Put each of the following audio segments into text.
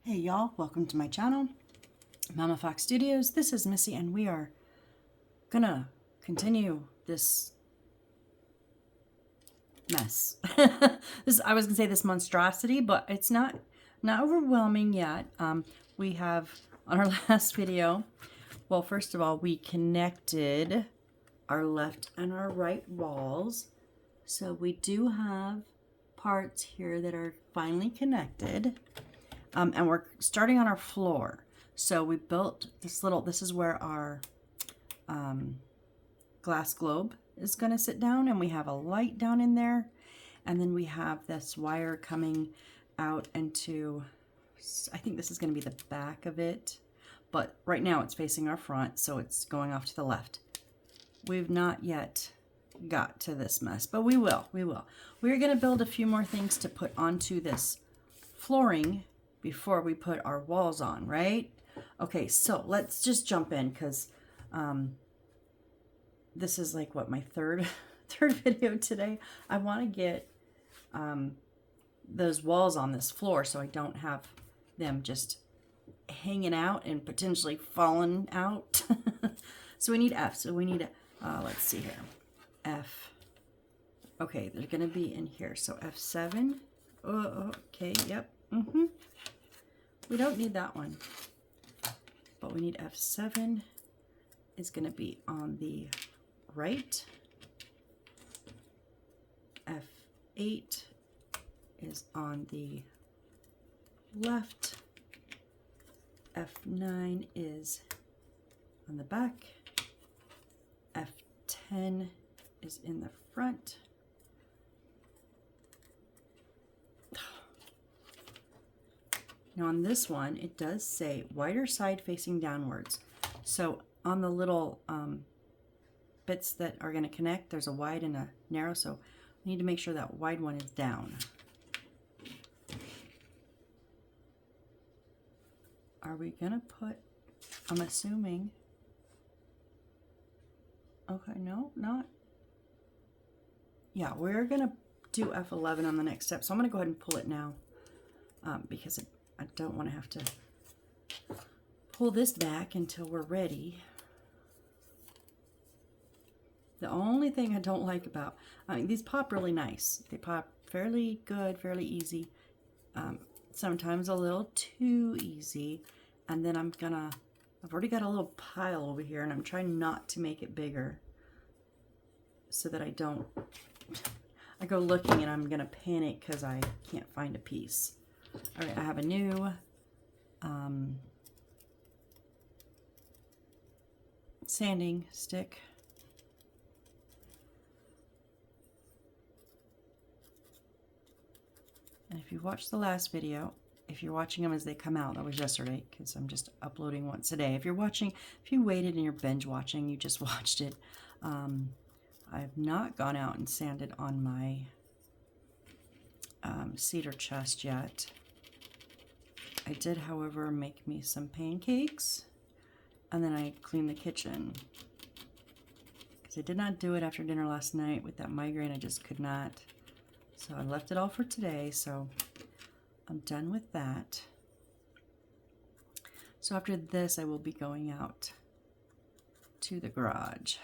Hey y'all, welcome to my channel, Mama Fox Studios. This is Missy and we are gonna continue this mess. I was gonna say this monstrosity, but it's not overwhelming yet. We have on our last video, well, first of all, we connected our left and our right walls. So we do have parts here that are finally connected. And we're starting on our floor. So we built this is where our glass globe is going to sit down, and we have a light down in there. And then we have this wire coming out into, I think this is going to be the back of it. But right now it's facing our front, so it's going off to the left. We've not yet got to this mess, but we will. We're going to build a few more things to put onto this flooring before we put our walls on, right? Okay, so let's just jump in because this is like what, my third video today. I want to get those walls on this floor so I don't have them just hanging out and potentially falling out. So we need F. So we need, let's see here, F. Okay, they're gonna be in here. So F7. Oh, okay, yep. We don't need that one, but we need F7 is going to be on the right. F8 is on the left. F9 is on the back. F10 is in the front. Now on this one, it does say wider side facing downwards. So on the little bits that are going to connect, there's a wide and a narrow. So we need to make sure that wide one is down. Are we going to put, I'm assuming, okay, no, not. Yeah, we're going to do F11 on the next step. So I'm going to go ahead and pull it now because I don't want to have to pull this back until we're ready. The only thing I don't like about, these pop really nice. They pop fairly good, fairly easy. Sometimes a little too easy. And then I've already got a little pile over here and I'm trying not to make it bigger so that I go looking and I'm gonna panic because I can't find a piece. All right, I have a new sanding stick. And if you watched the last video, if you're watching them as they come out, that was yesterday because I'm just uploading once a day. If you waited and you're binge watching, you just watched it. I've not gone out and sanded on my cedar chest yet. I did, however, make me some pancakes, and then I cleaned the kitchen. Because I did not do it after dinner last night with that migraine, I just could not. So I left it all for today, so I'm done with that. So after this, I will be going out to the garage.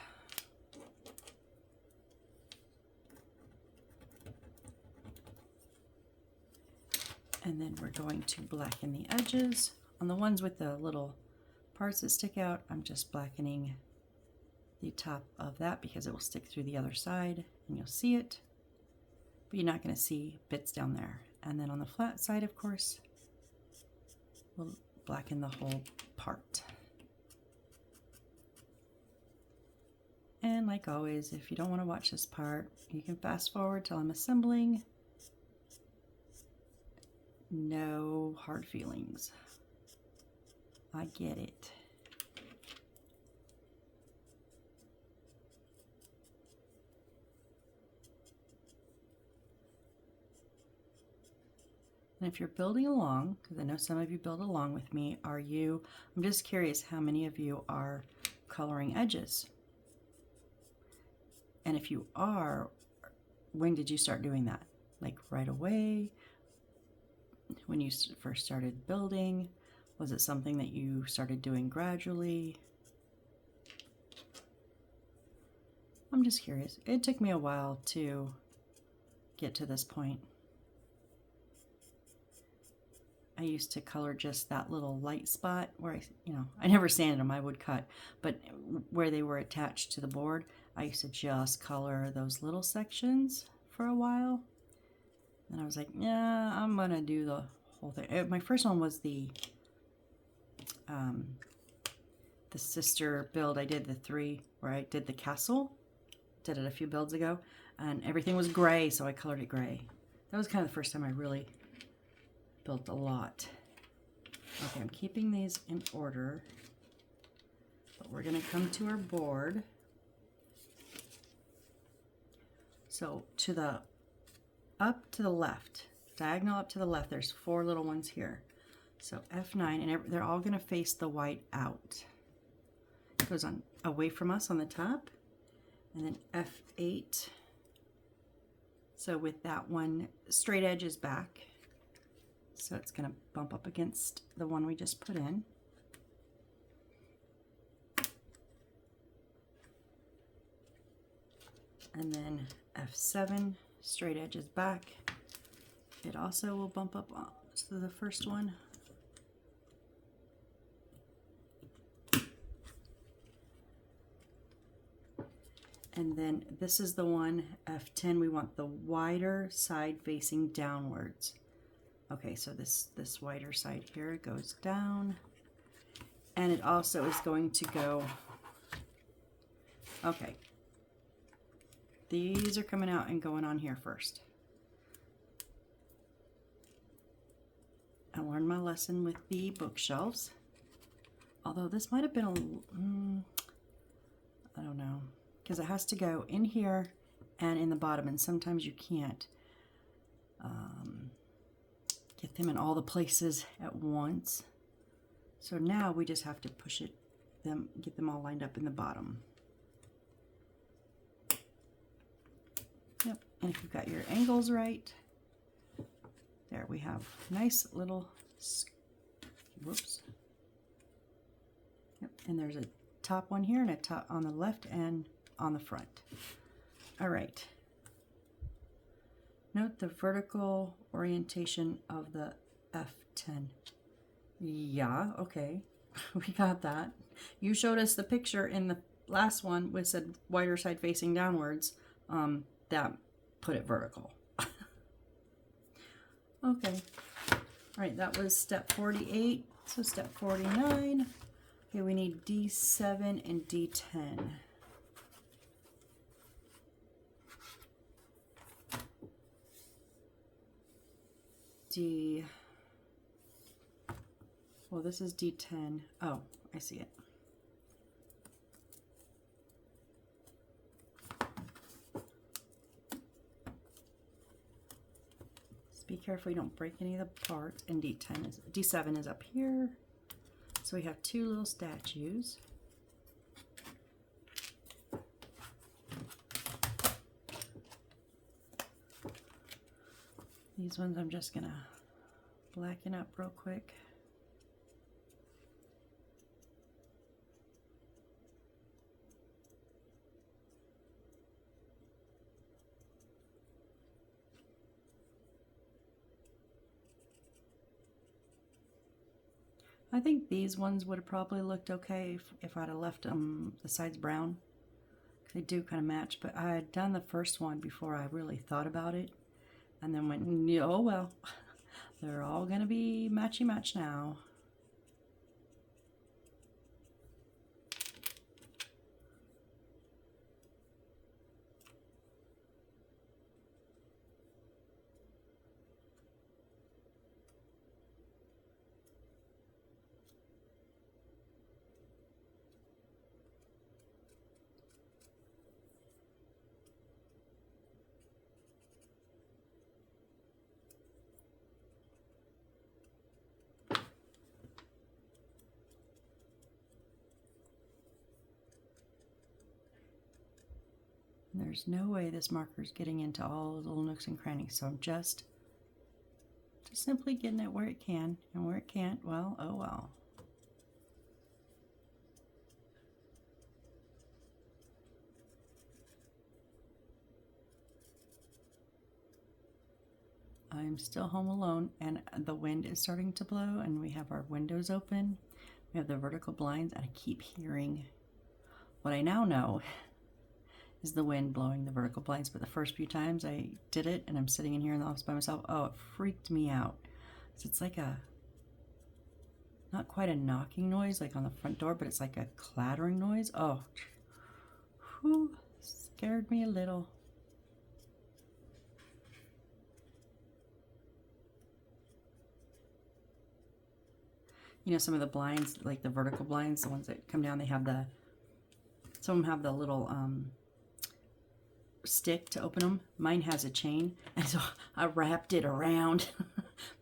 And then we're going to blacken the edges. On the ones with the little parts that stick out, I'm just blackening the top of that because it will stick through the other side and you'll see it, but you're not going to see bits down there. And then on the flat side, of course, we'll blacken the whole part. And like always, if you don't want to watch this part, you can fast forward till I'm assembling. No hard feelings. I get it. And if you're building along, because I know some of you build along with me, I'm just curious how many of you are coloring edges? And if you are, when did you start doing that? Like right away? when you first started building? Was it something that you started doing gradually? I'm just curious. It took me a while to get to this point. I used to color just that little light spot where I never sanded them, I would cut, but where they were attached to the board, I used to just color those little sections for a while. And I was like, yeah, I'm gonna do the whole thing. My first one was the sister build. I did the 3 where I did the castle. Did it a few builds ago, and everything was gray, so I colored it gray. That was kind of the first time I really built a lot. Okay, I'm keeping these in order, but we're gonna come to our board. So up to the left, diagonal up to the left, there's 4 little ones here. So F9, and they're all gonna face the white out. It goes on away from us on the top, and then F8. So with that one, straight edge is back. So it's gonna bump up against the one we just put in. And then F7, straight edge is back. It also will bump up to the first one. And then this is the one, F10, we want the wider side facing downwards. Okay, so this wider side here goes down, and it also is going to go, okay, these are coming out and going on here first. I learned my lesson with the bookshelves, although this might have been I don't know, because it has to go in here and in the bottom, and sometimes you can't get them in all the places at once. So now we just have to push get them all lined up in the bottom. Yep, and if you've got your angles right, there we have nice little, whoops. Yep, and there's a top one here and a top on the left and on the front. All right. Note the vertical orientation of the F10. Yeah, okay. We got that. You showed us the picture in the last one which said wider side facing downwards. That put it vertical. Okay. All right, that was step 48. So step 49. Okay, we need D7 and D10. Well, this is D10. Oh, I see it. Just be careful you don't break any of the parts. And D7 is up here. So we have 2 little statues. These ones I'm just gonna blacken up real quick. I think these ones would have probably looked okay if I'd have left the sides brown. They do kind of match, but I had done the first one before I really thought about it. And then went, oh well, they're all gonna be matchy match now. There's no way this marker is getting into all the little nooks and crannies, so I'm just Just simply getting it where it can, and where it can't, well, oh well. I'm still home alone, and the wind is starting to blow, and we have our windows open. We have the vertical blinds, and I keep hearing, what I now know is the wind blowing the vertical blinds, but the first few times I did it, and I'm sitting in here in the office by myself, oh, it freaked me out. So it's like a, not quite a knocking noise like on the front door, but it's like a clattering noise. Oh, whew, scared me a little. You know, some of the blinds, like the vertical blinds, the ones that come down, they have the, some of them have the little stick to open them. Mine has a chain, and so I wrapped it around,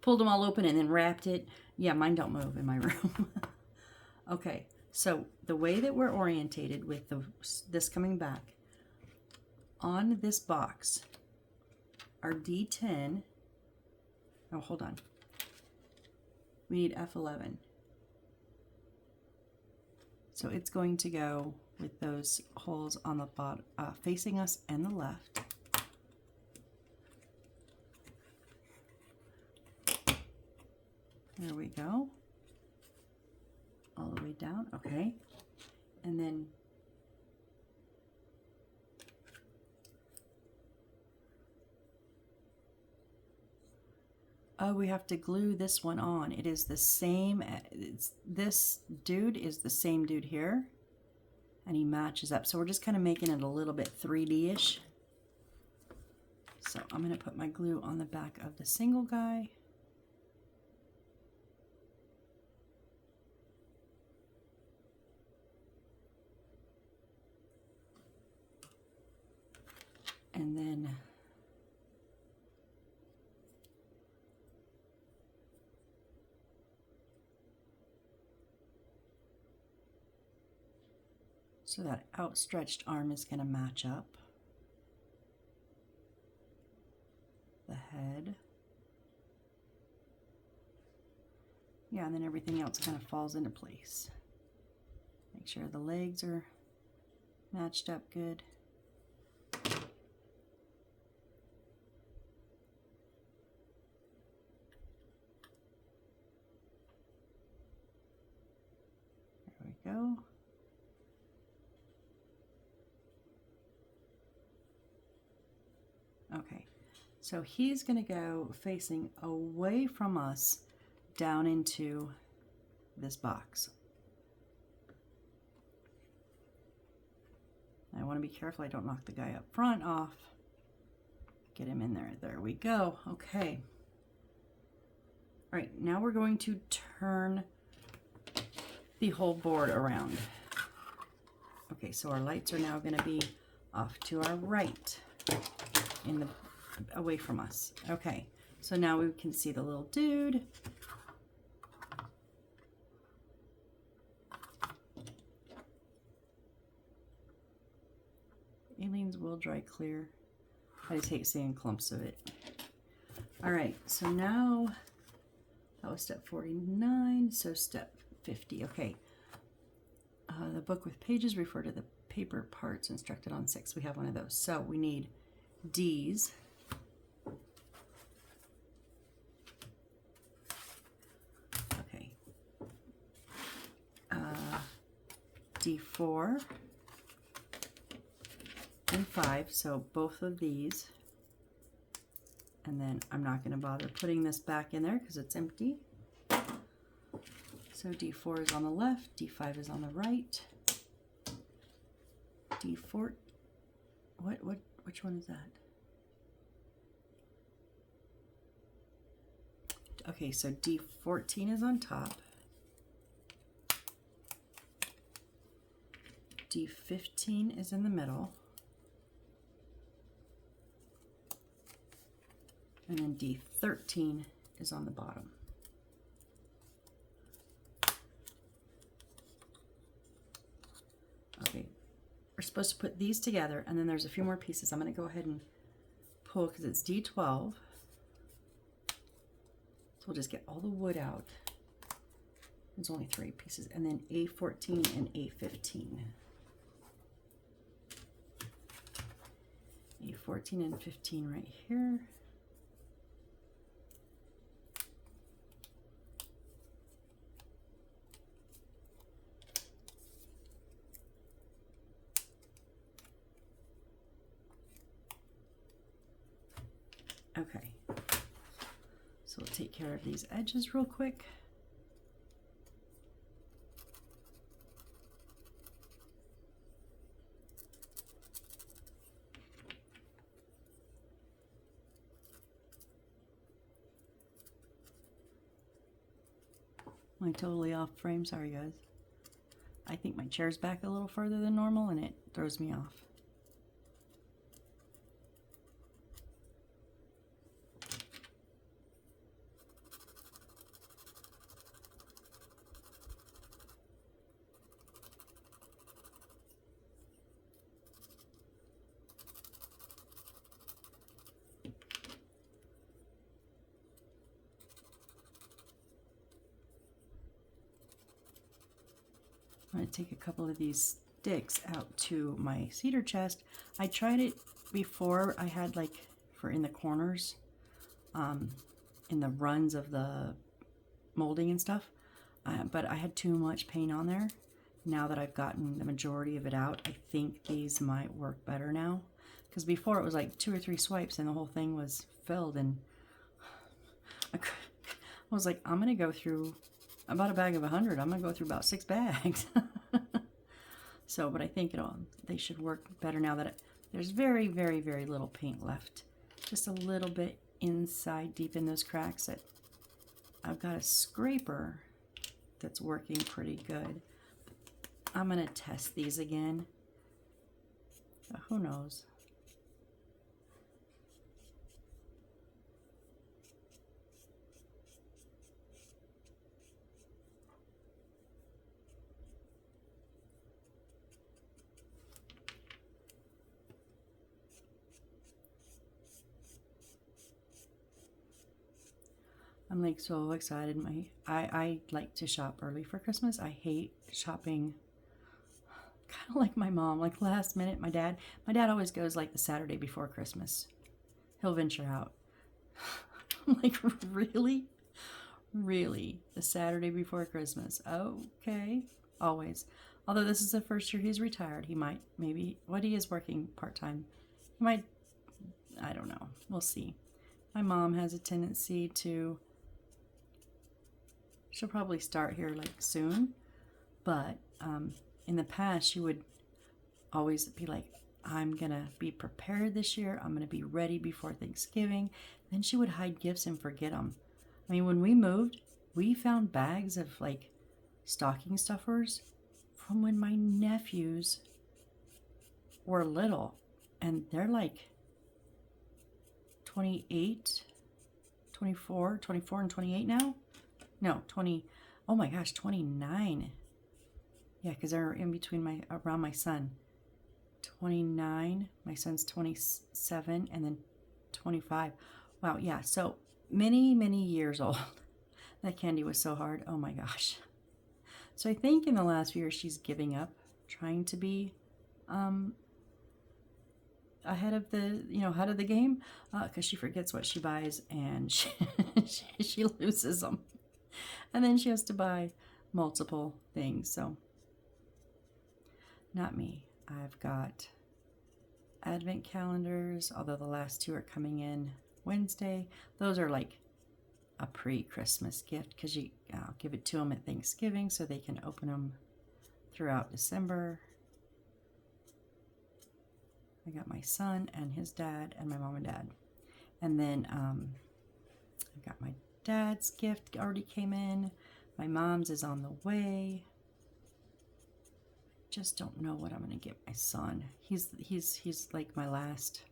pulled them all open, and then wrapped it. Yeah, mine don't move in my room. Okay, so the way that we're orientated with this coming back, on this box, our D10, oh, hold on. We need F11. So it's going to go with those holes on the bottom, facing us and the left. There we go. All the way down, okay. And then oh, we have to glue this one on. It is the same, this dude is the same dude here, and he matches up. So we're just kind of making it a little bit 3D-ish. So I'm gonna put my glue on the back of the single guy. And then so that outstretched arm is going to match up. The head. Yeah, and then everything else kind of falls into place. Make sure the legs are matched up good. There we go. Okay, so he's going to go facing away from us down into this box. I want to be careful I don't knock the guy up front off. Get him in there. There we go. Okay. All right, now we're going to turn the whole board around. Okay, so our lights are now going to be off to our right, in the away from us. Okay, so now we can see the little dude. Aleene's will dry clear. I just hate seeing clumps of it. All right, so now that was step 49, so step 50. Okay, the book with pages refer to the paper parts instructed on 6. We have one of those. So we need D's. Okay. D4 and 5, so both of these. And then I'm not going to bother putting this back in there because it's empty. So D4 is on the left, D5 is on the right. D4, which one is that? Okay, so D14 is on top. D15 is in the middle. And then D13 is on the bottom. Okay, we're supposed to put these together, and then there's a few more pieces. I'm going to go ahead and pull because it's D12. we'll just get all the wood out. There's only 3 pieces, and then A14 and A15. A14 and 15 right here. Okay, so we'll take care of these edges real quick. I'm totally off frame, sorry guys. I think my chair's back a little further than normal and it throws me off. I'm going to take a couple of these sticks out to my cedar chest. I tried it before. I had like for in the corners, in the runs of the molding and stuff, but I had too much paint on there. Now that I've gotten the majority of it out, I think these might work better now, because before it was like 2 or 3 swipes and the whole thing was filled, and I was like, I'm gonna go through about a bag of 100. I'm gonna go through about 6 bags. So, but I think they should work better now that there's very, very, very little paint left. Just a little bit inside, deep in those cracks. That I've got a scraper that's working pretty good. I'm gonna test these again. But who knows? I'm like so excited. I like to shop early for Christmas. I hate shopping kind of like my mom, like last minute. My dad always goes like the Saturday before Christmas. He'll venture out. I'm like, really? Really? The Saturday before Christmas? Okay. Always. Although this is the first year he's retired. He might, maybe, he is working part-time. He might, I don't know. We'll see. My mom has a tendency to, she'll probably start here like soon, but in the past she would always be like, I'm gonna be prepared this year, I'm gonna be ready before Thanksgiving. Then she would hide gifts and forget them. I mean, when we moved, we found bags of like stocking stuffers from when my nephews were little, and they're like 28, 24 and 28 now. No, 20, oh my gosh, 29. Yeah, because they're in between around my son. 29, my son's 27, and then 25. Wow, yeah, so many, many years old. That candy was so hard. Oh my gosh. So I think in the last few years she's giving up trying to be ahead of the game, because she forgets what she buys, and she loses them. And then she has to buy multiple things. So not me. I've got advent calendars, although the last 2 are coming in Wednesday. Those are like a pre-Christmas gift, because I'll give it to them at Thanksgiving so they can open them throughout December. I got my son and his dad and my mom and dad. And then I got my dad's gift already came in. My mom's is on the way. Just don't know what I'm gonna get my son. He's like my last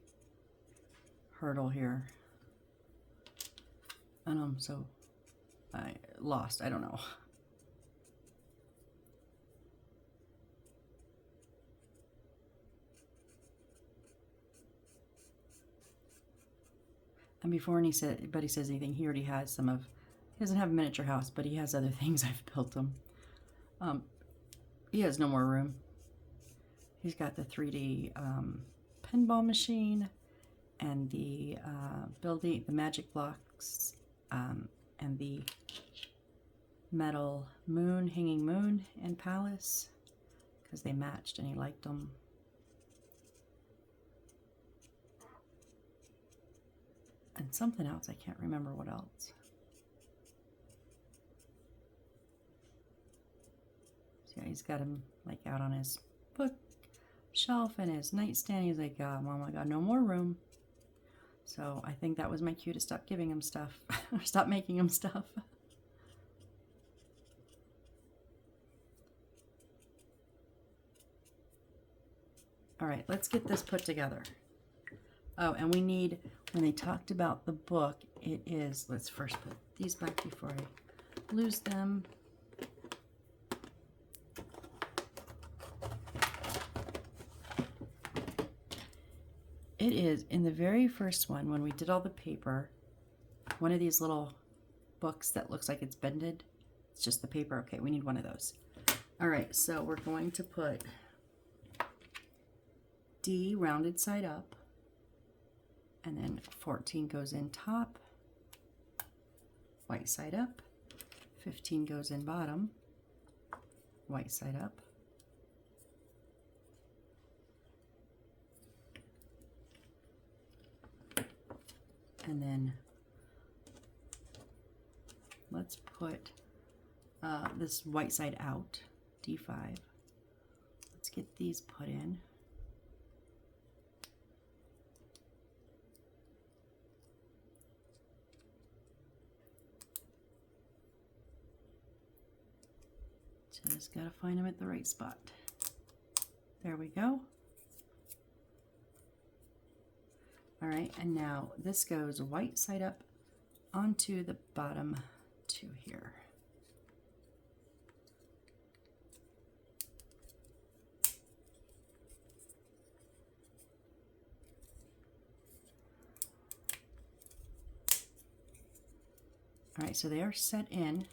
hurdle here. And I'm so lost. I don't know. And before anybody says anything, he already has some of He doesn't have a miniature house, but he has other things. I've built him. He has no more room. He's got the 3D pinball machine and the building, the magic blocks, and the metal moon, hanging moon and palace, because they matched and he liked them. And something else, I can't remember what else. So yeah, he's got him like out on his bookshelf and his nightstand. He's like, Mom, I got no more room. So I think that was my cue to stop giving him stuff, or stop making him stuff. All right, let's get this put together. Oh, and we need, when they talked about the book, it is, let's first put these back before I lose them. It is in the very first one, when we did all the paper, one of these little books that looks like it's bended. It's just the paper. Okay, we need one of those. All right, so we're going to put D rounded side up, and then 14 goes in top, white side up, 15 goes in bottom, white side up, and then let's put this white side out, D5. Let's get these put in. Just gotta find them at the right spot. There we go. All right, and now this goes white side up onto the bottom two here. All right, so they are set in.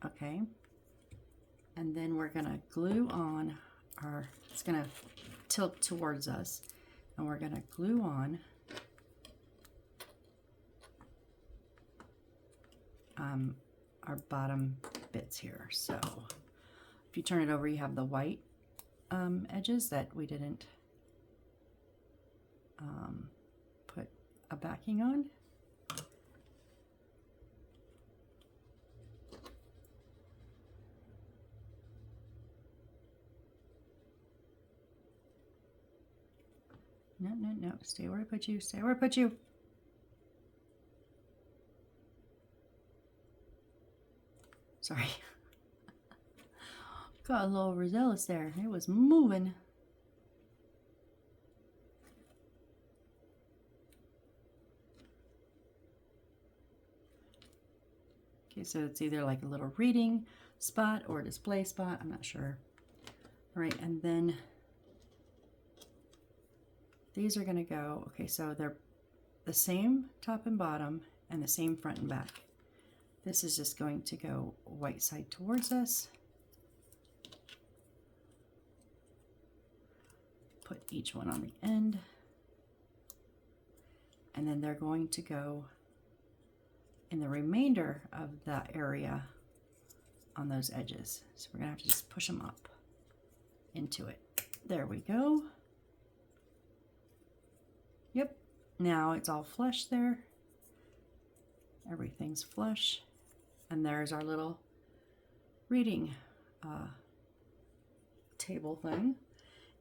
Okay. And then we're gonna glue on our, it's gonna tilt towards us, and we're gonna glue on our bottom bits here. So if you turn it over, you have the white edges that we didn't put a backing on. No, no, no. Stay where I put you. Stay where I put you. Sorry. Got a little overzealous there. It was moving. Okay, so it's either like a little reading spot or display spot. I'm not sure. All right, and then these are going to go, okay, so they're the same top and bottom and the same front and back. This is just going to go white side towards us. Put each one on the end. And then they're going to go in the remainder of that area on those edges. So we're going to have to just push them up into it. There we go. Yep, now it's all flush there. Everything's flush. And there's our little reading table thing.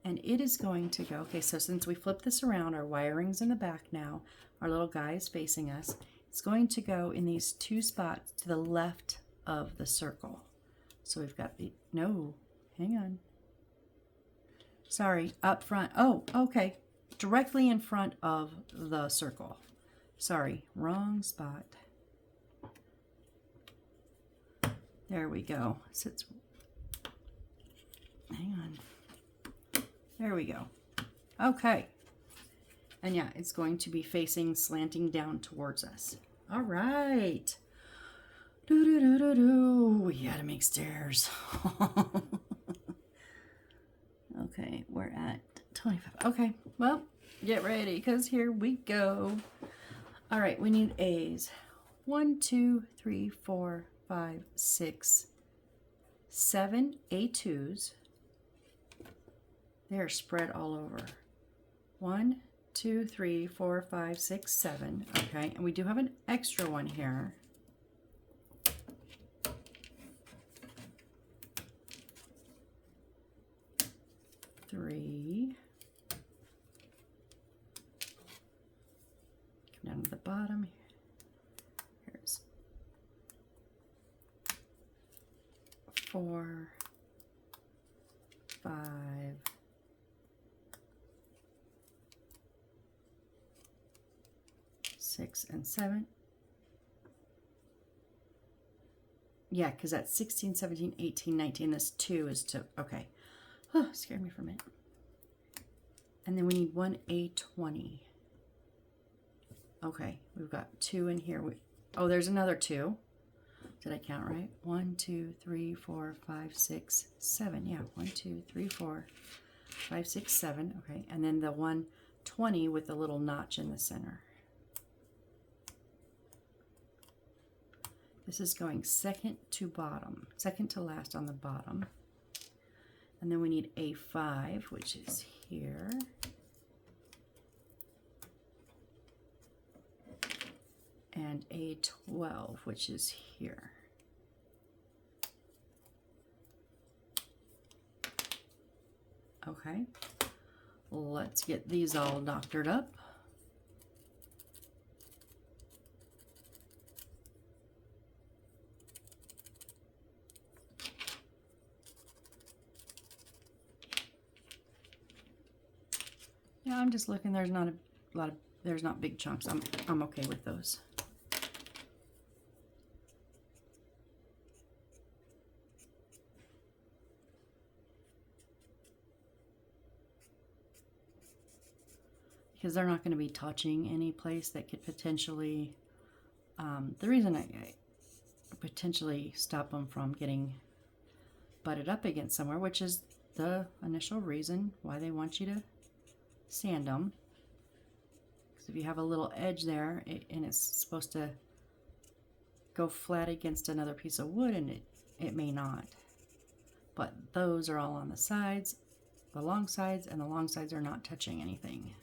And it is going to go, okay, so since we flip this around, our wiring's in the back now, our little guy is facing us. It's going to go in these two spots to the left of the circle. So we've got the, no, hang on. Sorry, up front. Oh, okay. Directly in front of the circle. Sorry, wrong spot. There we go. Sits. Hang on. There we go. Okay. And yeah, it's going to be facing, slanting down towards us. All right. Do do do do do. We gotta make stairs. Okay, we're at 25. Okay, well, get ready because here we go. All right, we need A's. 1, 2, 3, 4, 5, 6, 7 A2s. They're spread all over. 1, 2, 3, 4, 5, 6, 7. Okay, and we do have an extra one here. Three. Come down to the bottom. Here's 4, 5, 6, and 7. Yeah, because that's 16, 17, 18, 19. This 2 is to, okay. Oh, scared me for a minute. And then we need one A20. Okay, we've got 2 in here. Oh, there's another 2. Did I count right? 1, 2, 3, 4, 5, 6, 7. Yeah, 1, 2, 3, 4, 5, 6, 7. Okay, and then the 120 with the little notch in the center. This is going second to bottom, second to last on the bottom. And then we need A5, which is here. And A12, which is here. Okay, let's get these all doctored up. Yeah, I'm just looking. There's not a lot of, there's not big chunks. I'm okay with those. Because they're not going to be touching any place that could potentially, the reason I potentially stop them from getting butted up against somewhere, which is the initial reason why they want you to sand them. Because if you have a little edge there and it's supposed to go flat against another piece of wood, and it may not. But those are all on the sides, the long sides, and the long sides are not touching anything.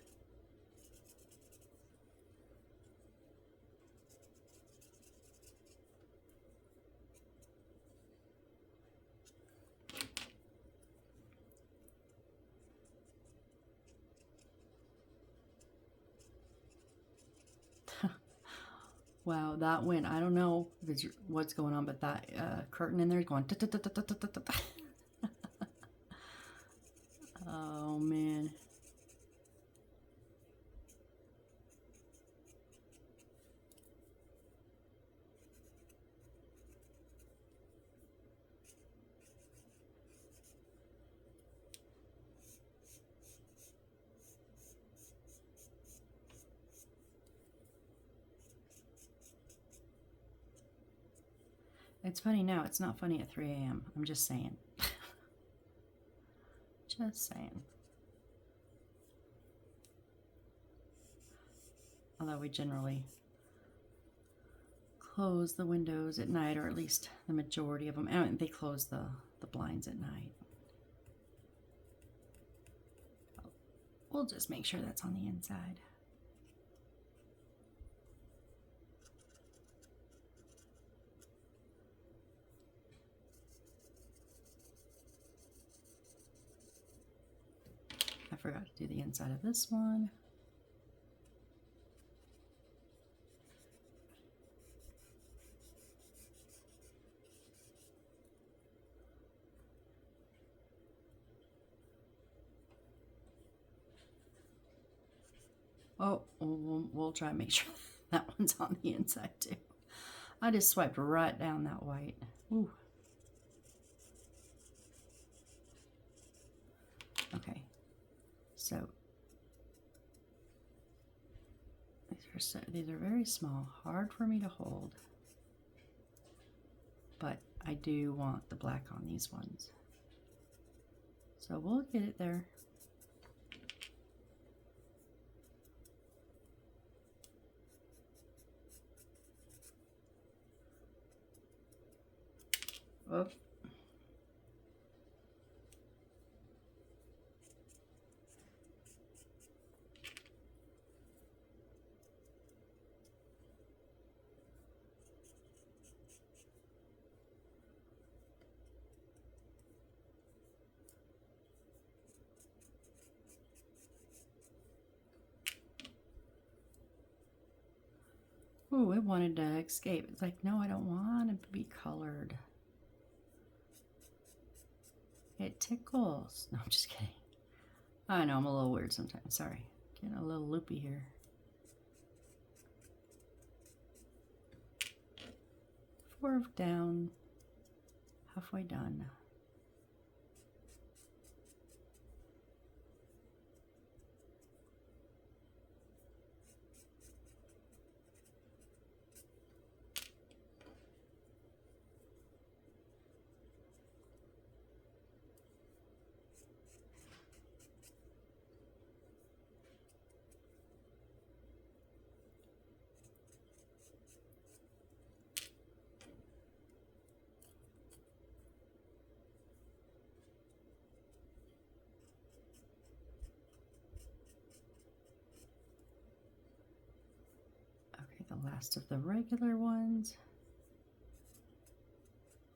Wow, that went, I don't know what's going on, but that curtain in there is going. Oh, man. It's funny now. It's not funny at 3 a.m. I'm just saying. Just saying. Although we generally close the windows at night, or at least the majority of them. And they close the blinds at night. We'll just make sure that's on the inside. I forgot to do the inside of this one. Oh, we'll try and make sure that one's on the inside too. I just swiped right down that white. Ooh. Okay, so these are very small, hard for me to hold. but I do want the black on these ones. So we'll get it there. Whoop. Ooh, it wanted to escape. It's like, no, I don't want it to be colored. It tickles. No, I'm just kidding. I know, I'm a little weird sometimes. Sorry. Getting a little loopy here. Four down. Halfway done. The last of the regular ones,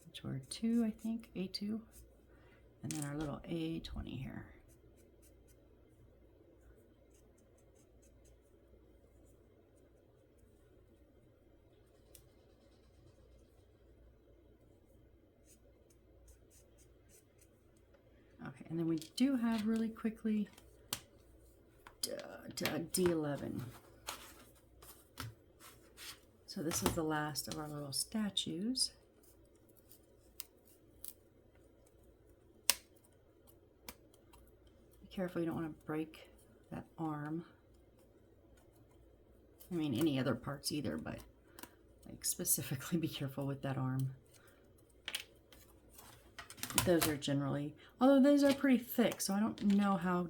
which were 2, I think, A2, and then our little A20 here. Okay, and then we do have really quickly D11. So this is the last of our little statues. Be careful, you don't want to break that arm. I mean, any other parts either, but like specifically be careful with that arm. Those are generally, although those are pretty thick, so I don't know how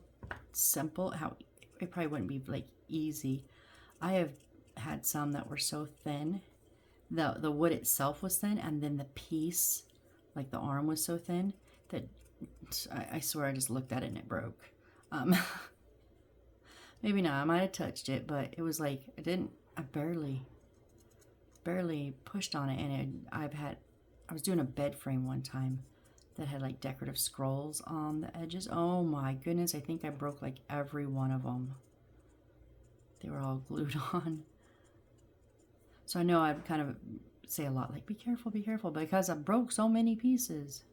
simple, how it probably wouldn't be like easy. I have had some that were so thin, the wood itself was thin, and then the piece, like the arm, was so thin that I swear I just looked at it and it broke. Maybe not, I might have touched it, but it was like I barely pushed on it. And I was doing a bed frame one time that had like decorative scrolls on the edges. Oh my goodness, I think I broke like every one of them. They were all glued on. So I know I kind of say a lot like, be careful, because I broke so many pieces.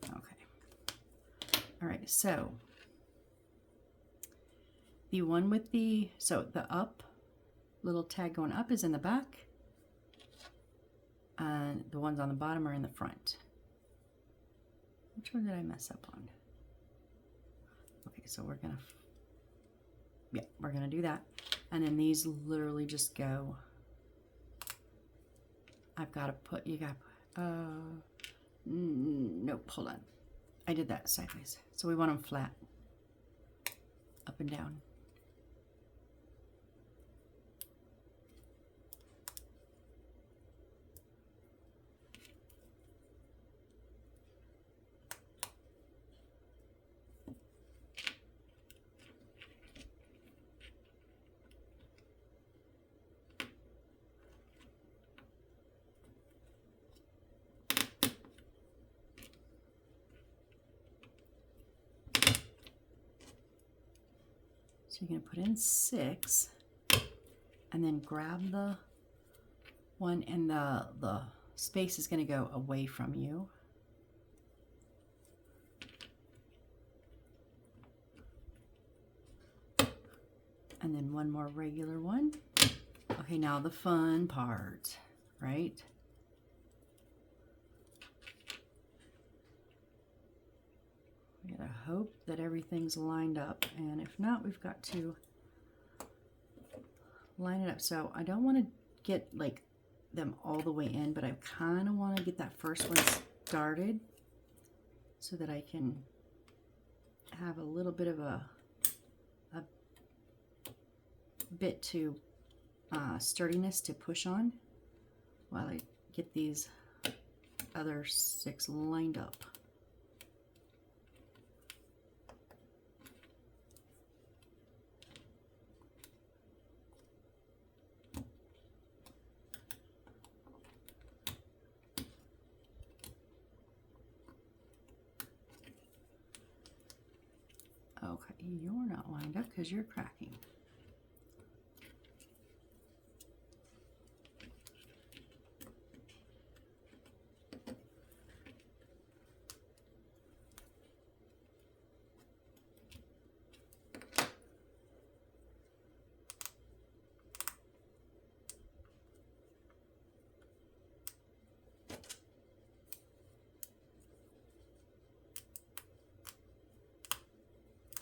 Okay. All right, so the one with the up, little tag going up is in the back. And the ones on the bottom are in the front. Which one did I mess up on? Okay, so we're gonna do that. And then these literally just go, nope, hold on. I did that sideways. So we want them flat, up and down. So you're going to put in 6 and then grab the one, and the space is going to go away from you. And then one more regular one. Okay, now the fun part, right? hope that everything's lined up, and if not, we've got to line it up. So I don't want to get like them all the way in, but I kind of want to get that first one started so that I can have a little bit of a bit to sturdiness to push on while I get these other 6 lined up. Okay, you're not lined up because you're cracking.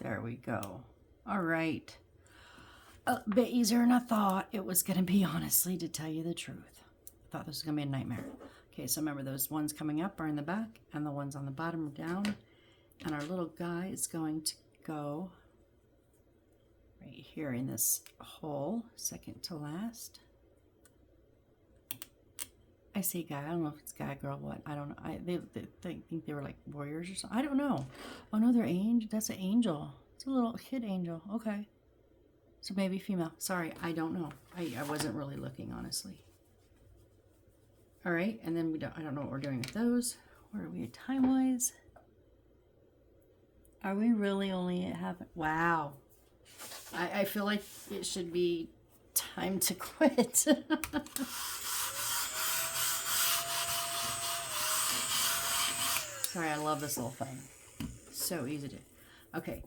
There we go. All right. A bit easier than I thought it was going to be, honestly, to tell you the truth. I thought this was going to be a nightmare. Okay, so remember those ones coming up are in the back and the ones on the bottom are down. And our little guy is going to go right here in this hole, second to last. I say guy, I don't know if it's guy, girl, what, I don't know. They think they were like warriors or something. I don't know. Oh no, they're angel. That's an angel. It's a little kid angel. Okay. So maybe female. Sorry, I don't know. I wasn't really looking, honestly. All right, and then I don't know what we're doing with those. Where are we time-wise? Are we really only at half? Wow. I feel like it should be time to quit. Sorry, I love this little thing. So easy to. Okay,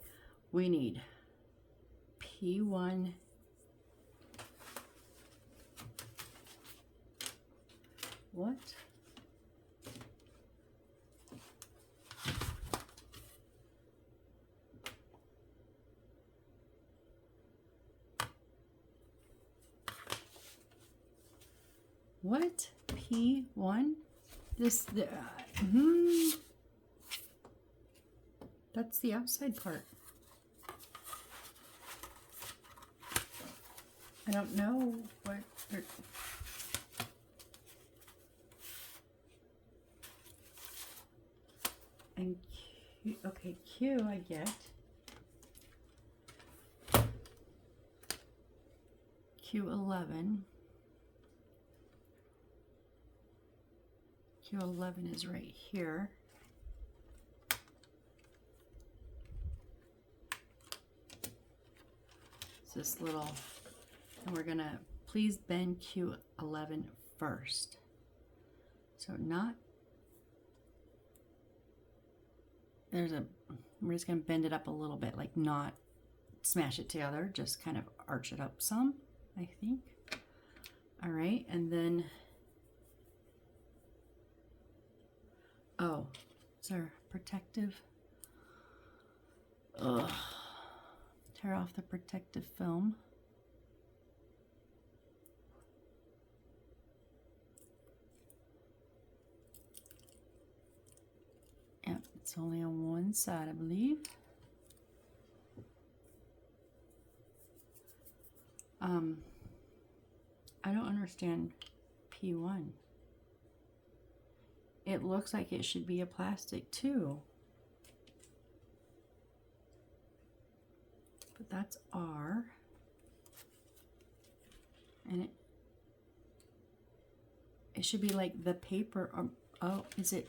we need P1. What? What? P1? That's the outside part. I don't know what. And Q, okay, Q I get. Q11. Q11 is right here. It's this little, and we're gonna please bend Q11 first. So not, we're just gonna bend it up a little bit, like not smash it together, just kind of arch it up some, I think. All right, and then, oh, is there protective? Ugh. Tear off the protective film. Yep, it's only on one side, I believe. I don't understand P1. It looks like it should be a plastic too. But that's R. And it should be like the paper. Oh, is it?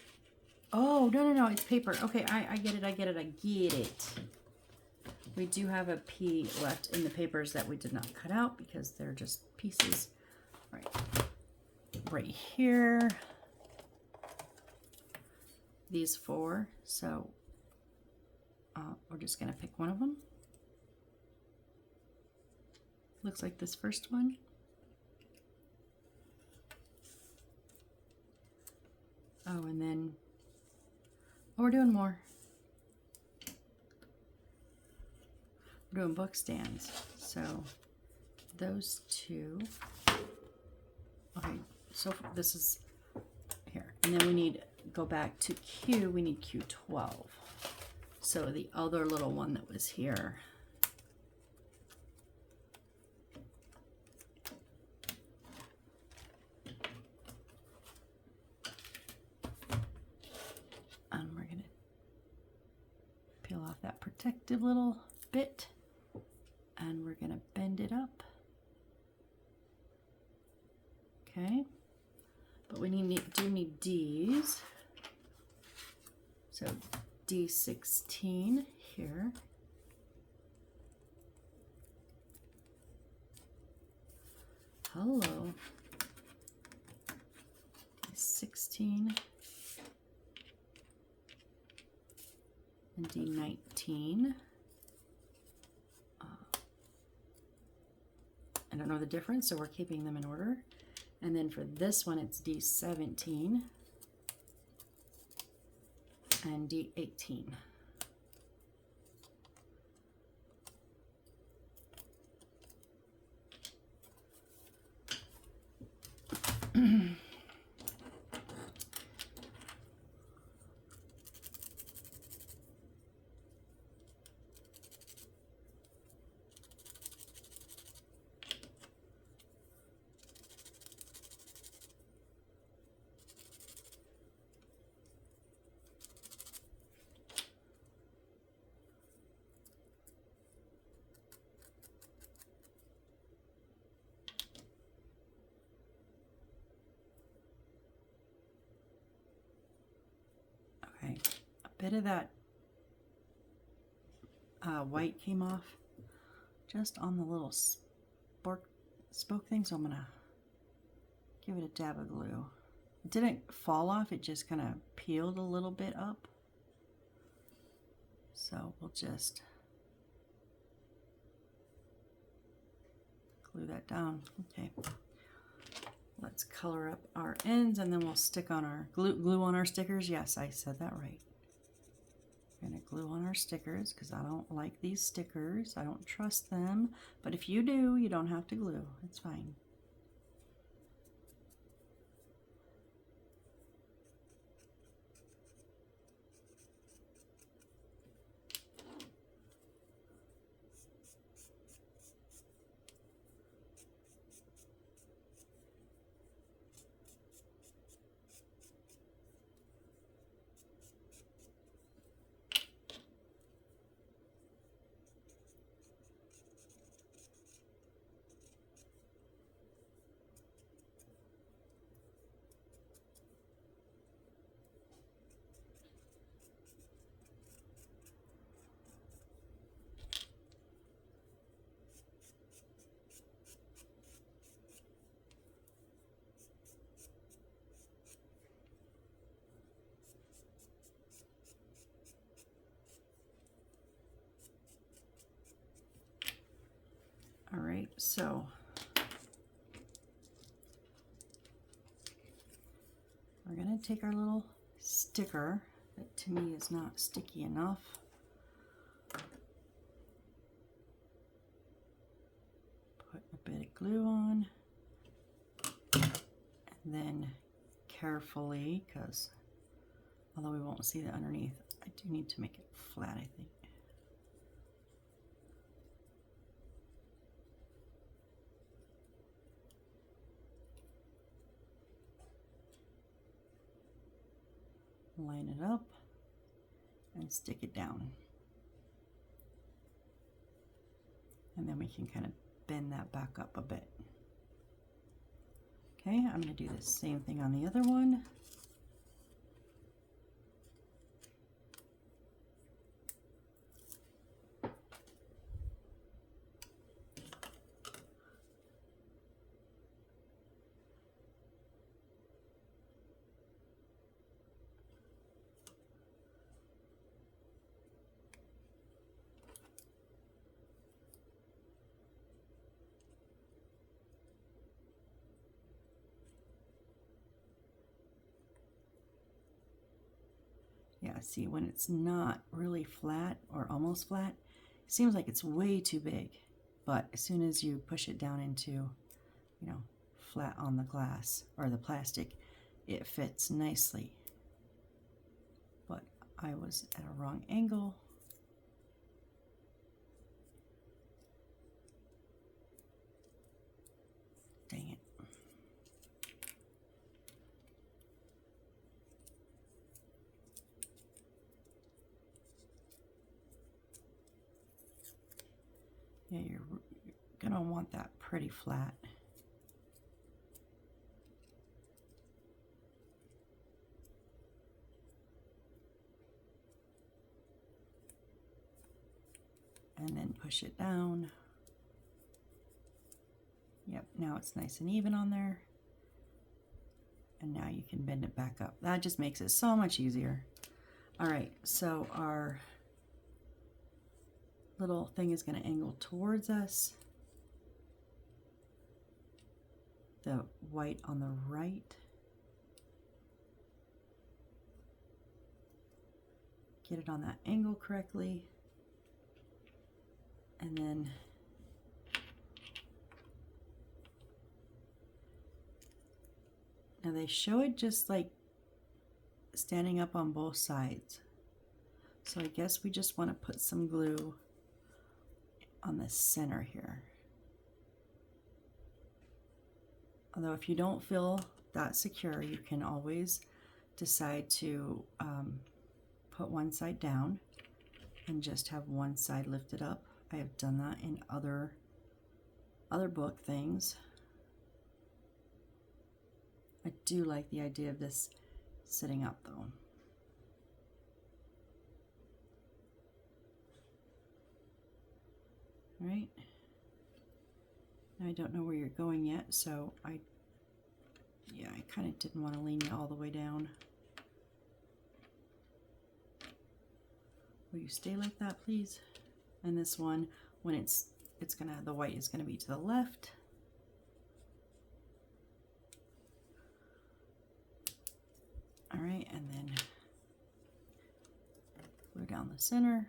Oh, no, it's paper. Okay, I get it. We do have a P left in the papers that we did not cut out because they're just pieces. Right here. These 4. So we're just going to pick one of them. Looks like this first one. Oh, and then, oh, we're doing more. doing book stands. So those two. Okay, so this is here. And then we need, go back to Q, we need Q12. So the other little one that was here. And we're going to peel off that protective little bit, and we're going to bend it up. Okay, but we do need D's. So D16 here. Hello. D16 and D19. I don't know the difference, so we're keeping them in order. And then for this one, it's D17 and D18. Okay, a bit of that white came off just on the little spoke thing, so I'm gonna give it a dab of glue. It didn't fall off, it just kind of peeled a little bit up. So we'll just glue that down. Okay, let's color up our ends, and then we'll stick on our glue on our stickers. Yes, I said that right. We're gonna glue on our stickers because I don't like these stickers. I don't trust them. But if you do, you don't have to glue. It's fine. All right, so we're gonna take our little sticker that to me is not sticky enough. Put a bit of glue on, and then carefully, because although we won't see that underneath, I do need to make it flat, I think. Line it up and stick it down. And then we can kind of bend that back up a bit. Okay, I'm going to do the same thing on the other one. Yeah, see, when it's not really flat or almost flat, Seems like it's way too big, but as soon as you push it down into, you know, flat on the glass or the plastic, it fits nicely. But I was at a wrong angle. Dang it. Yeah, you're gonna want that pretty flat. And then push it down. Yep, now it's nice and even on there. And now you can bend it back up. That just makes it so much easier. All right, so our little thing is going to angle towards us. The white on the right. Get it on that angle correctly. And then now they show it just like standing up on both sides. So I guess we just want to put some glue on the center here. Although if you don't feel that secure, you can always decide to put one side down and just have one side lifted up. I have done that in other book things. I do like the idea of this sitting up though. All right. I don't know where you're going yet, so I kind of didn't want to lean you all the way down. Will you stay like that, please? And this one, when the white is gonna be to the left. All right, and then glue down the center.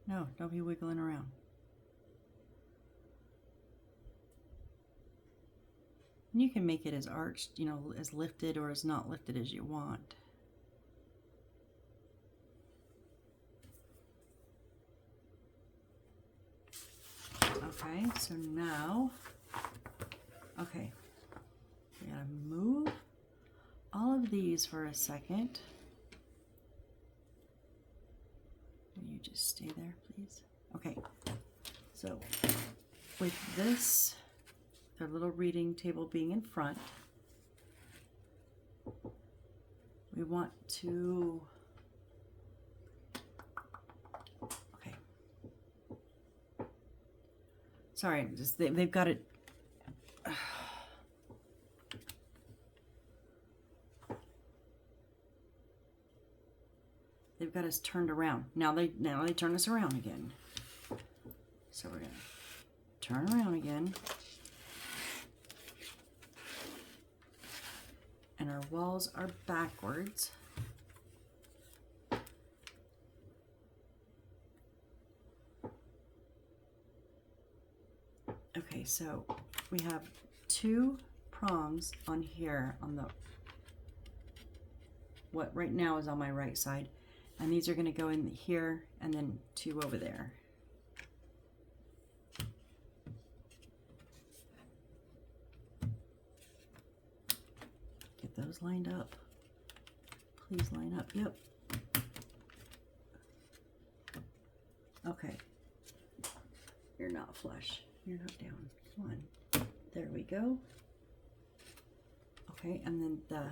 No, don't be wiggling around. And you can make it as arched, you know, as lifted or as not lifted as you want. Okay, so now, okay, we gotta move all of these for a second. Will you just stay there, please? Okay, so with this, the little reading table being in front, we want to, okay, sorry, just they've got it, they've got us turned around. Now they turn us around again. So we're gonna turn around again. And our walls are backwards. Okay, so we have 2 prongs on here on the, what right now is on my right side. And these are going to go in here and then 2 over there. Get those lined up. Please line up. Yep. Okay. You're not flush. You're not down. Come on. There we go. Okay, and then gotta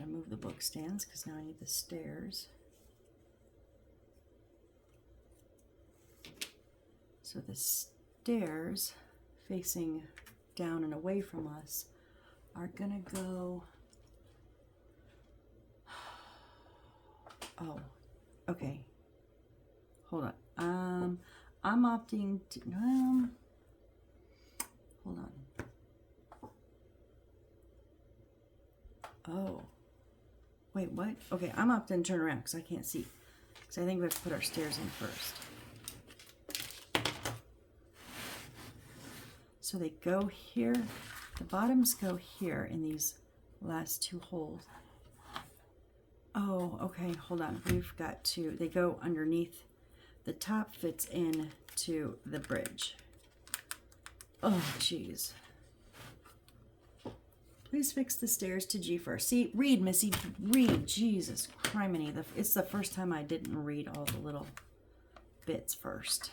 move the book stands because now I need the stairs. So the stairs facing down and away from us are gonna go, oh, okay, hold on. I'm opting to, hold on. Oh, wait, what? Okay, I'm opting to turn around because I can't see. So I think we have to put our stairs in first. So they go here, the bottoms go here in these last two holes. Oh, okay, hold on. We've got to, they go underneath. The top fits in to the bridge. Oh, jeez. Please fix the stairs to G first. See, read, Missy, read. Jesus criminy. It's the first time I didn't read all the little bits first.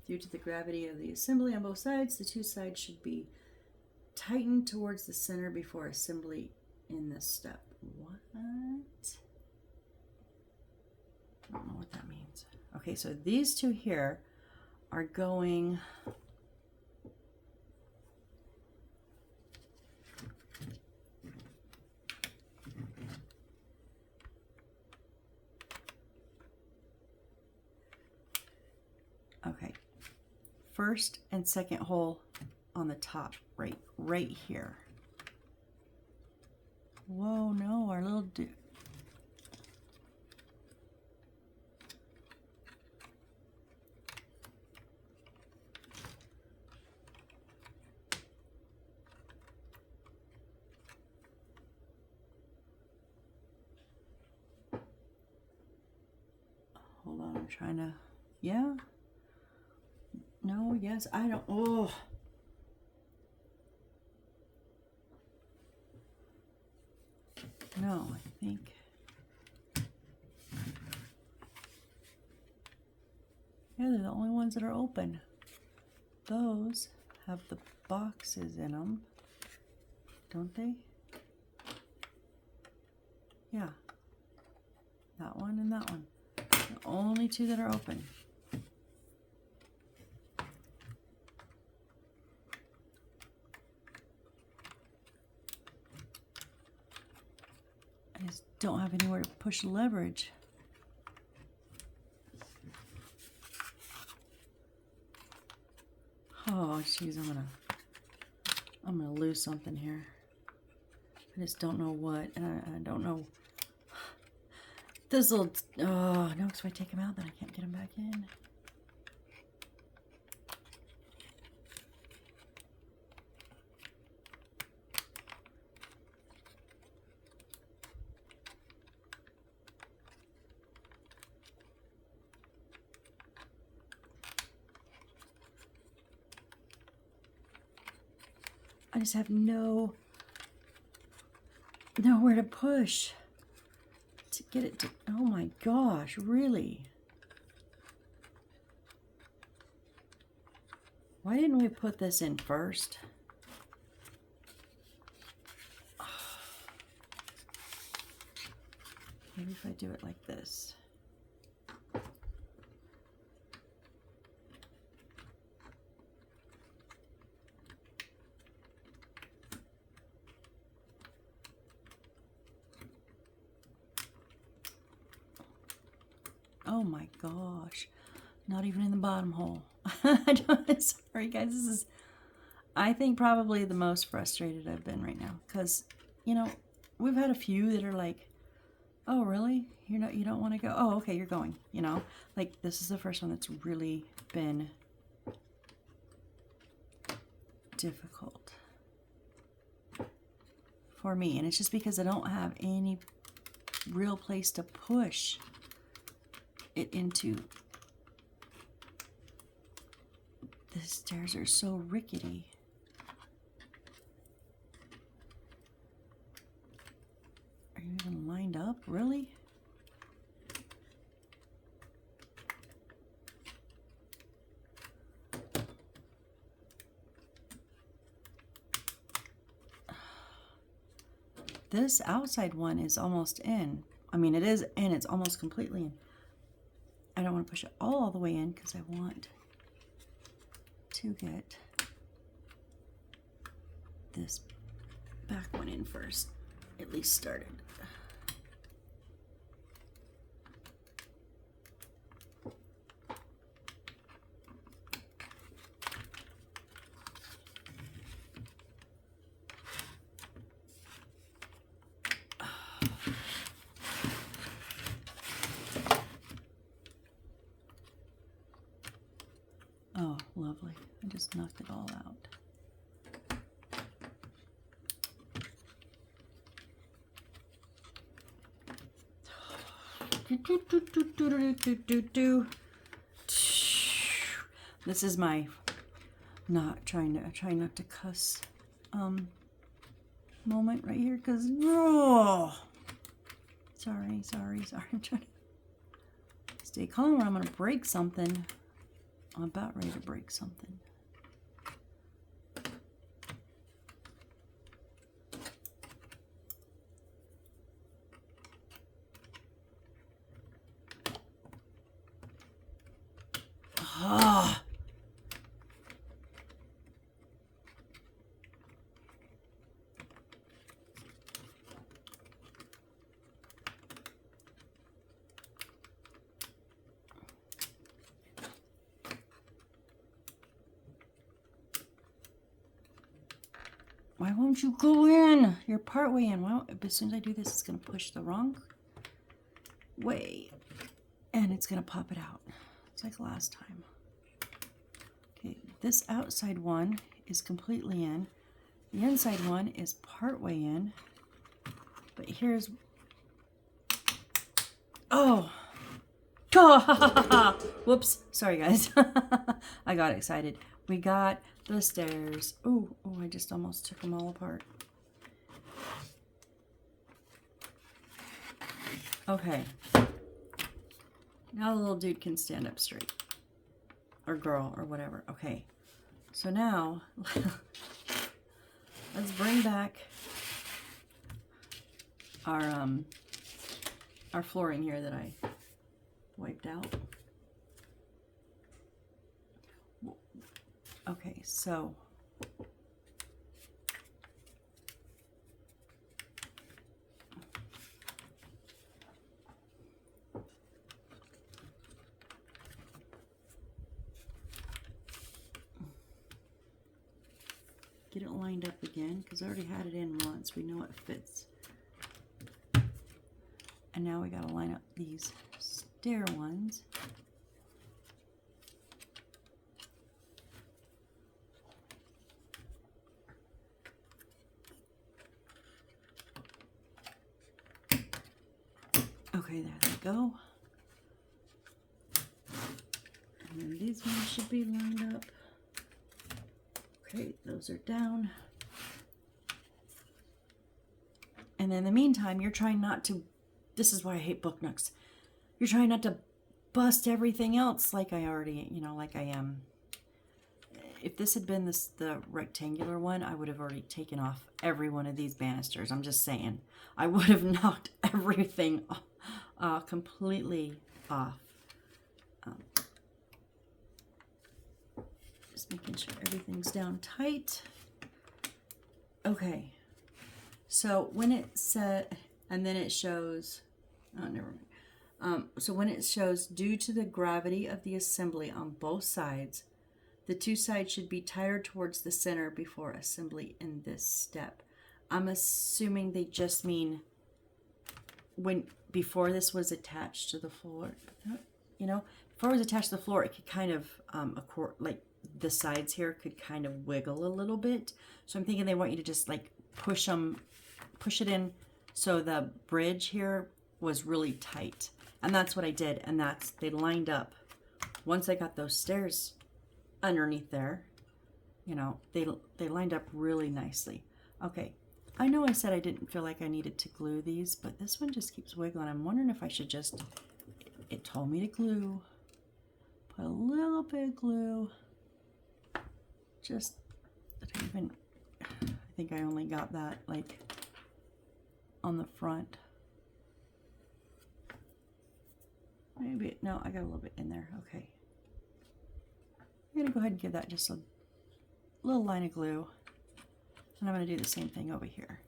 Due to the gravity of the assembly on both sides, the two sides should be tightened towards the center before assembly in this step. What? I don't know what that means. Okay, so these two here are going okay. First and second hole on the top, right here. Whoa, no, our little dude. Hold on, I'm trying to, yeah. No, yes, I don't, oh. No, I think. Yeah, they're the only ones that are open. Those have the boxes in them, don't they? Yeah. That one and that one. The only two that are open. I just don't have anywhere to push leverage. Oh, jeez, I'm gonna lose something here. I just don't know what, and I don't know. This little, oh, no, because if I take them out, then I can't get them back in. I just have nowhere to push to get it to, oh my gosh, really? Why didn't we put this in first? Maybe if I do it like this. Oh my gosh, not even in the bottom hole. Sorry guys, this is, I think, probably the most frustrated I've been right now, because, you know, we've had a few that are like, oh really, you don't want to go, oh okay, you're going, you know, like this is the first one that's really been difficult for me, and it's just because I don't have any real place to push it into. The stairs are so rickety. Are you even lined up? Really? This outside one is almost in. I mean, it is in. It's almost completely in. I don't want to push it all the way in because I want to get this back one in first, at least started. I just knocked it all out. This is my trying not to cuss moment right here, because sorry, I'm trying to stay calm or I'm gonna break something. I'm about ready to break something. Ah. Why won't you go in? You're partway in. Well, as soon as I do this, it's going to push the wrong way. And it's going to pop it out. It's like last time. Okay, this outside one is completely in. The inside one is partway in. But here's... Oh! Whoops. Sorry, guys. I got excited. We got the stairs. Oh, I just almost took them all apart. Okay. Now the little dude can stand up straight. Or girl, or whatever. Okay. So now, let's bring back our flooring here that I wiped out. Okay, so get it lined up again, because I already had it in once. We know it fits. And now we got to line up these stair ones. Okay, there they go. And then these ones should be lined up. Okay, those are down. And then in the meantime, you're trying not to, this is why I hate book nooks. You're trying not to bust everything else like I already, like I am. If this had been the rectangular one, I would have already taken off every one of these banisters. I'm just saying. I would have knocked everything completely off. Just making sure everything's down tight. Okay. So when it said, and then it shows, oh, never mind. So when it shows, due to the gravity of the assembly on both sides, the two sides should be tighter towards the center before assembly in this step. I'm assuming they just mean before this was attached to the floor, before it was attached to the floor, it could kind of, like the sides here could kind of wiggle a little bit. So I'm thinking they want you to just like push it in so the bridge here was really tight. And that's what I did. And they lined up. Once I got those stairs underneath there, they lined up really nicely. Okay, I know I said I didn't feel like I needed to glue these, but this one just keeps wiggling. I'm wondering if I should just, it told me to glue, put a little bit of glue, just, I think I only got that like on the front. Maybe, no, I got a little bit in there. Okay. I'm going to go ahead and give that just a little line of glue. And I'm going to do the same thing over here.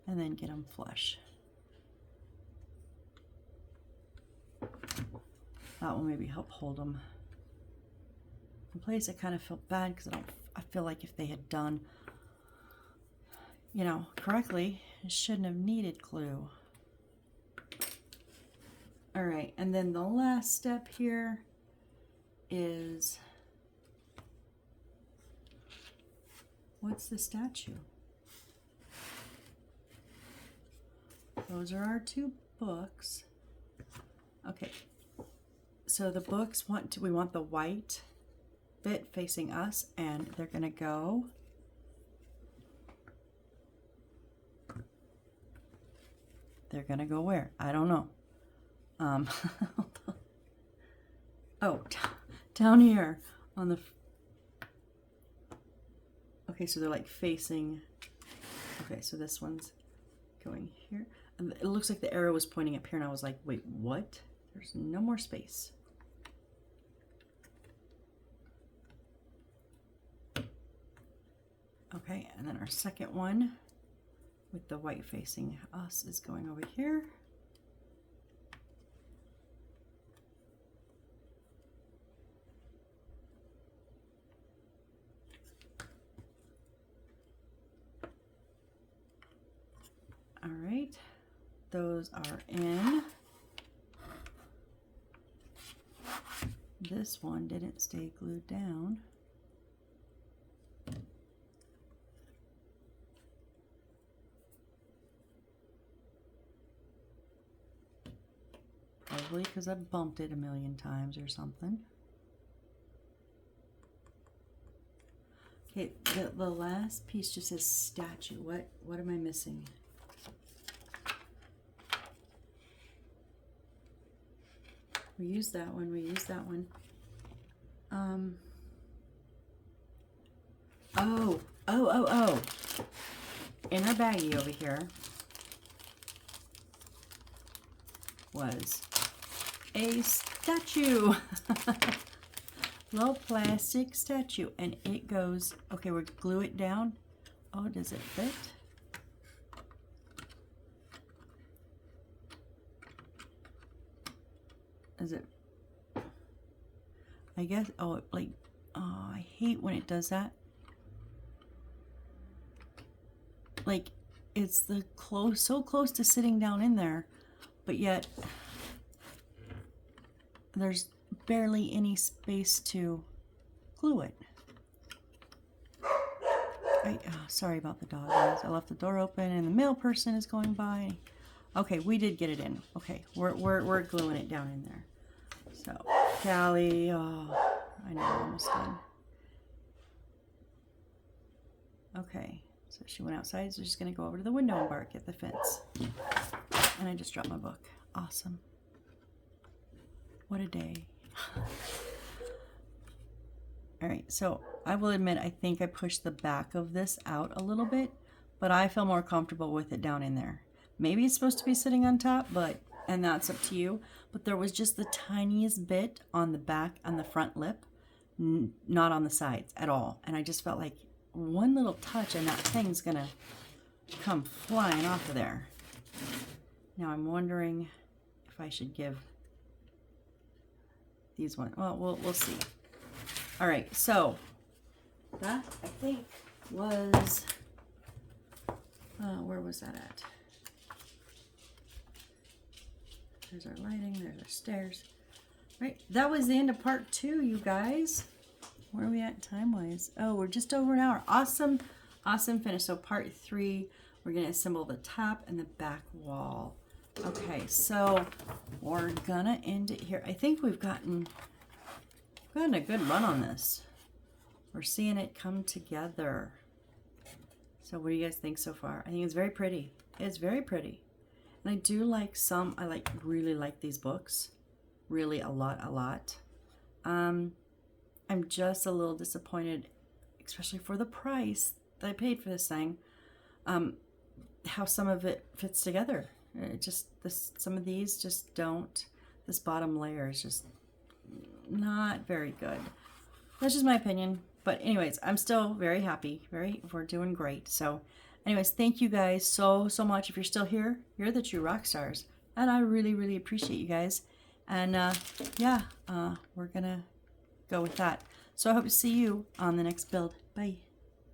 And then get them flush. That will maybe help hold them in place. I kind of felt bad because I feel like if they had done, correctly, It shouldn't have needed glue. All right, and then the last step here is, what's the statue? Those are our two books. Okay, so the books we want the white bit facing us, and they're gonna go where? I don't know. Oh, down here on the, okay, so they're like facing, okay, so this one's going here. And it looks like the arrow was pointing up here, and I was like, wait, what? There's no more space. Okay, and then our second one with the white facing us is going over here. All right, those are in. This one didn't stay glued down. Probably because I bumped it a million times or something. Okay, the last piece just says statue. What am I missing? We used that one, we used that one. Oh. In our baggie over here was a statue. Little plastic statue, and it goes, okay, we'll glue it down. Oh, does it fit? Is it, I guess, oh, like, oh, I hate when it does that. Like, it's so close to sitting down in there, but yet there's barely any space to glue it. Sorry about the dog, guys. I left the door open and the mail person is going by. Okay, we did get it in. Okay, we're gluing it down in there. So, Callie, oh, I know we're almost done. Okay, so she went outside, so she's gonna go over to the window and bark at the fence. And I just dropped my book. Awesome. What a day. All right, so I will admit, I think I pushed the back of this out a little bit, but I feel more comfortable with it down in there. Maybe it's supposed to be sitting on top, and that's up to you. But there was just the tiniest bit on the back, on the front lip, not on the sides at all. And I just felt like one little touch and that thing's gonna come flying off of there. Now I'm wondering if I should give these one. Well, we'll see. All right, so that I think was, where was that at? There's our lighting, there's our stairs. Right, that was the end of part 2, you guys. Where are we at time-wise? Oh, we're just over an hour. Awesome, awesome finish. So part 3, we're gonna assemble the top and the back wall. Okay, so we're gonna end it here. I think we've gotten a good run on this. We're seeing it come together. So what do you guys think so far? I think it's very pretty. It's very pretty. And I do like some, really like these books. Really a lot. I'm just a little disappointed, especially for the price that I paid for this thing, how some of it fits together. Some of these just don't, this bottom layer is just not very good. That's just my opinion. But anyways, I'm still very happy. We're doing great. So anyways, thank you guys so much. If you're still here, you're the true rock stars. And I really appreciate you guys. And yeah, we're gonna go with that. So I hope to see you on the next build. Bye.